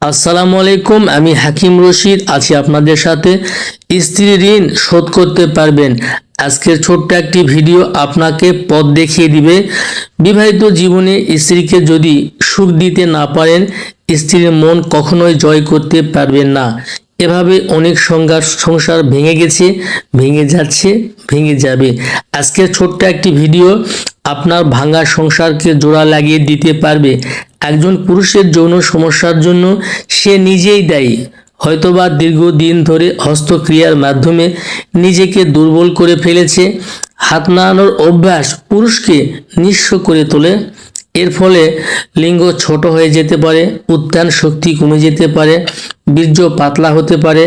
আসসালামু আলাইকুম। আমি হাকিম রশিদ আছি আপনাদের সাথে। স্ত্রী ঋণ শোধ করতে পারবেন। আজকের ছোট্ট একটি ভিডিও আপনাকে পথ দেখিয়ে দিবে। বিবাহিত জীবনে স্ত্রীকে যদি সুখ দিতে না পারেন, স্ত্রীর মন কখনোই জয় করতে পারবেন না। এভাবে অনেক সংসার ভেঙে গেছে, ভেঙে যাচ্ছে, ভেঙে যাবে। আজকের ছোট্ট একটি ভিডিও আপনার ভাঙা সংসারকে জোড়া লাগিয়ে দিতে পারবে। একজন পুরুষের যৌন সমস্যার জন্য সে নিজেই দায়ী। হয়তোবা দীর্ঘদিন ধরে হস্তক্রিয়ার মাধ্যমে নিজেকে দুর্বল করে ফেলেছে। হাত নাড়ানোর অভ্যাস পুরুষকে নিঃস্ব করে তোলে। এর ফলে লিঙ্গ ছোট হয়ে যেতে পারে, উত্থান শক্তি কমে যেতে পারে, বীর্য পাতলা হতে পারে,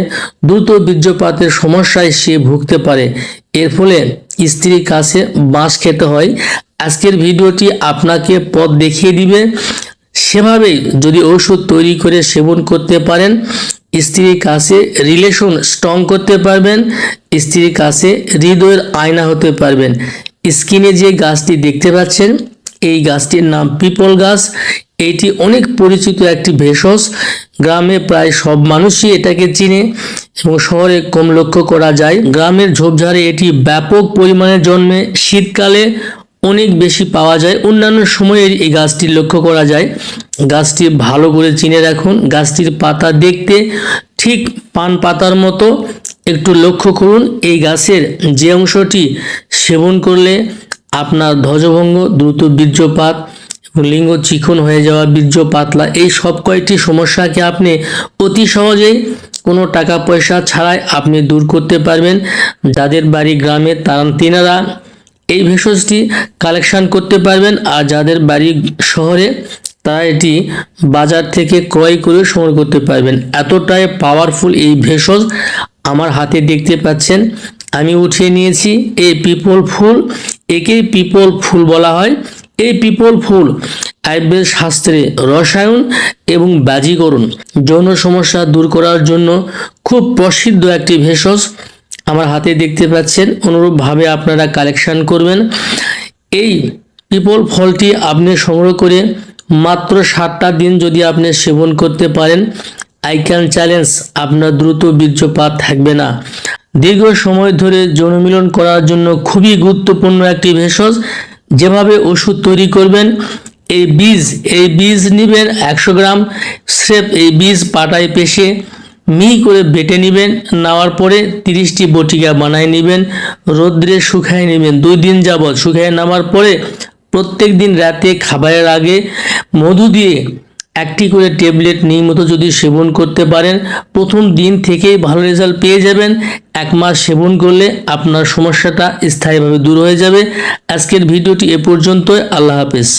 দ্রুত বীর্যপাতের সমস্যায় সে ভুগতে পারে। এর ফলে স্ত্রীর কাছে বাঁশ খেতে হয়। আজকের ভিডিওটি আপনাকে পথ দেখিয়ে দিবে। সেভাবেই যদি ওষুধ তৈরি করে সেবন করতে পারেন, স্ত্রীর কাছে রিলেশন স্ট্রং করতে পারবেন, স্ত্রীর কাছে হৃদয়ের আয়না হতে পারবেন। স্ক্রিনে যে গাছটি দেখতে পাচ্ছেন, এই গাছটির নাম পিপল গাছ। এটি অনেক পরিচিত একটি ভেষজ। গ্রামে প্রায় সব মানুষই এটাকে চিনে এবং শহরে কম লক্ষ্য করা যায়। গ্রামের ঝোপঝাড়ে এটি ব্যাপক পরিমাণে জন্মে, শীতকালে অনেক বেশি পাওয়া যায়। অন্যান্য সময়ে এই গাছটি লক্ষ্য করা যায়। গাছটি ভালো করে চিনে রাখুন। গাছটির পাতা দেখতে ঠিক পান পাতার মতো। একটু লক্ষ্য করুন, এই গাছের যে অংশটি সেবন করলে আপনার ধ্বজভঙ্গ, দ্রুত বীর্যপাত এবং লিঙ্গ চিকন হয়ে যাওয়া, বীর্য পাতলা, এই সব কয়েকটি সমস্যাকে আপনি অতি সহজেই কোনো টাকা পয়সা ছাড়াই আপনি দূর করতে পারবেন। যাদের বাড়ি গ্রামে তেনারা এই ভেষজটি কালেকশন করতে পারবেন, আর যাদের বাড়ি শহরে তারা এটি বাজার থেকে ক্রয় করে সংগ্রহ করতে পারবেন। এতটাই পাওয়ারফুল এই ভেষজ আমার হাতে দেখতে পাচ্ছেন। আমি উঠিয়ে নিয়েছি এই পিপল ফুল। একেই পিপল ফুল বলা হয়। এই পিপল ফুল আয়ুর্বেদ শাস্ত্রে রসায়ন এবং বাজিকরণ, যৌন সমস্যা দূর করার জন্য খুব প্রসিদ্ধ একটি ভেষজ আমার হাতে দেখতে পাচ্ছেন। অনুরূপভাবে আপনারা কালেকশন করবেন। এই পিপল ফলটি আপনি সংগ্রহ করে মাত্র 7টা দিন যদি আপনি সেবন করতে পারেন, আই ক্যান চ্যালেঞ্জ আপনার দ্রুত বীর্যপাত থাকবে না। দীর্ঘ সময় ধরে যৌন মিলন করার জন্য খুবই গুরুত্বপূর্ণ একটি ভেষজ। যেভাবে ওষুধ তৈরি করবেন, এই বীজ নেবেন 100 গ্রাম। স্রেফ এই বীজ পাটায় পেশে মিহি করে বেটে নেবেন। নেওয়ার পরে 30টি বটিকা বানায় নেবেন, রোদ্রে শুকায় নেবেন 2 দিন যাবৎ। শুকায় নেওয়ার পরে প্রত্যেক দিন রাতে খাবারের আগে মধু দিয়ে একটি করে ট্যাবলেট নিয়মিত যদি সেবন করতে পারেন, প্রথম দিন থেকেই ভালো রেজাল্ট পেয়ে যাবেন। 1 মাস সেবন করলে আপনার সমস্যাটা স্থায়ীভাবে দূর হয়ে যাবে। আজকের ভিডিওটি এ পর্যন্তই। আল্লাহ হাফেজ।